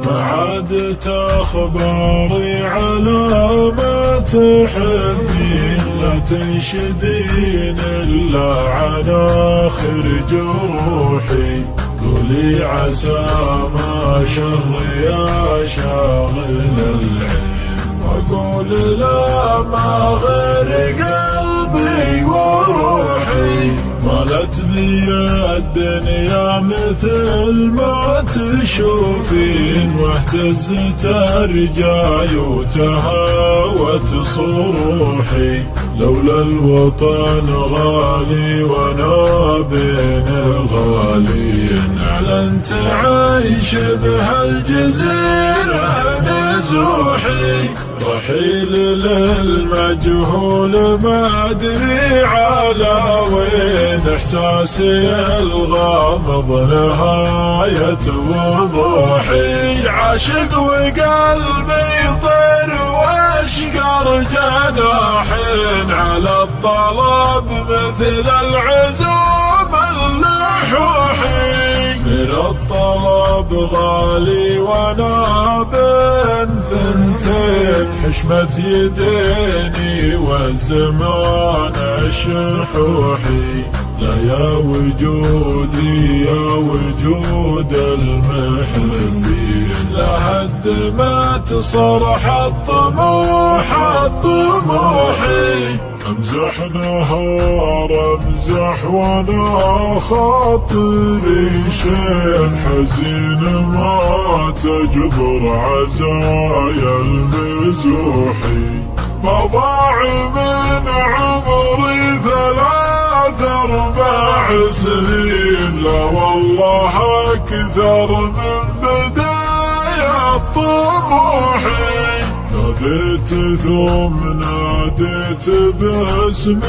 ما عادت أخباري على ما تحبين، لا تنشدين إلا عن آخر جروحي. قولي عسى ما شر يا شاغل العين، وأقول لا ما غير قلبي وروحي. مالت بي الدنيا مثل ما تشوفين، واهتزت أرجاي وتهاوت صروحي. لولا الوطن غالي وانا بين غالين، اعلنت عيش بهالجزيرة نزوحي. رحيل للمجهول ما ادري على وين، احساسي الغامض نهاية وضوحي. عاشق وقلبي يطير واشقر جناحين، على الطلب مثل العزوم اللحوحي. من الطلب غالي وانا بين ثنتين، حشمة يديني والزمان الشحوحي. لا يا وجودي يا وجود المحبين، لهد ما تصرح الطموح الطموحي. امزح نهار امزح وانا خاطري شين، حزين ما تجبر عزايا المزوحي. ما ضاع من عمري 3-4 سنين، لا والله اكثر من بداية طموحي. ناديت ثم ناديت باسم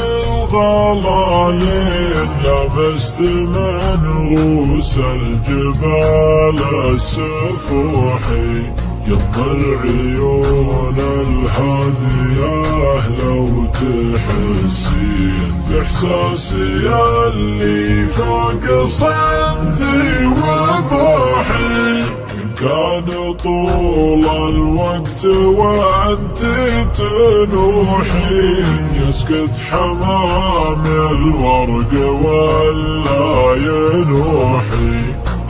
الغلايين، لمست من رؤوس الجبال السفوحي. يم العيون الهادية لو تحسين، بإحساسي اللي فوق صمتي وبوحي. إن كان طول الوقت وأنت تنوحين، يسكت حمام الورق ولا ينوحي.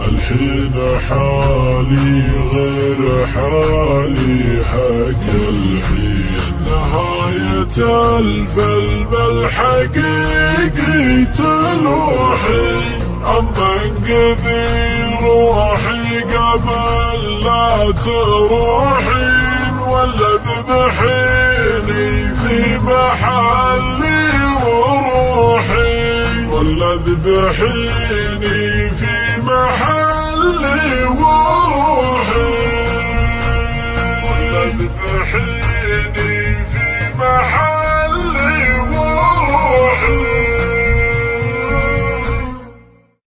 الحين حالي غير حالي حق الحين، نهاية الفيلم الحقيقي تلوحي. أما انقذي روحي قبل لا تروحين، ولا ذبحيني في محلي وروحي، ولا ذبحيني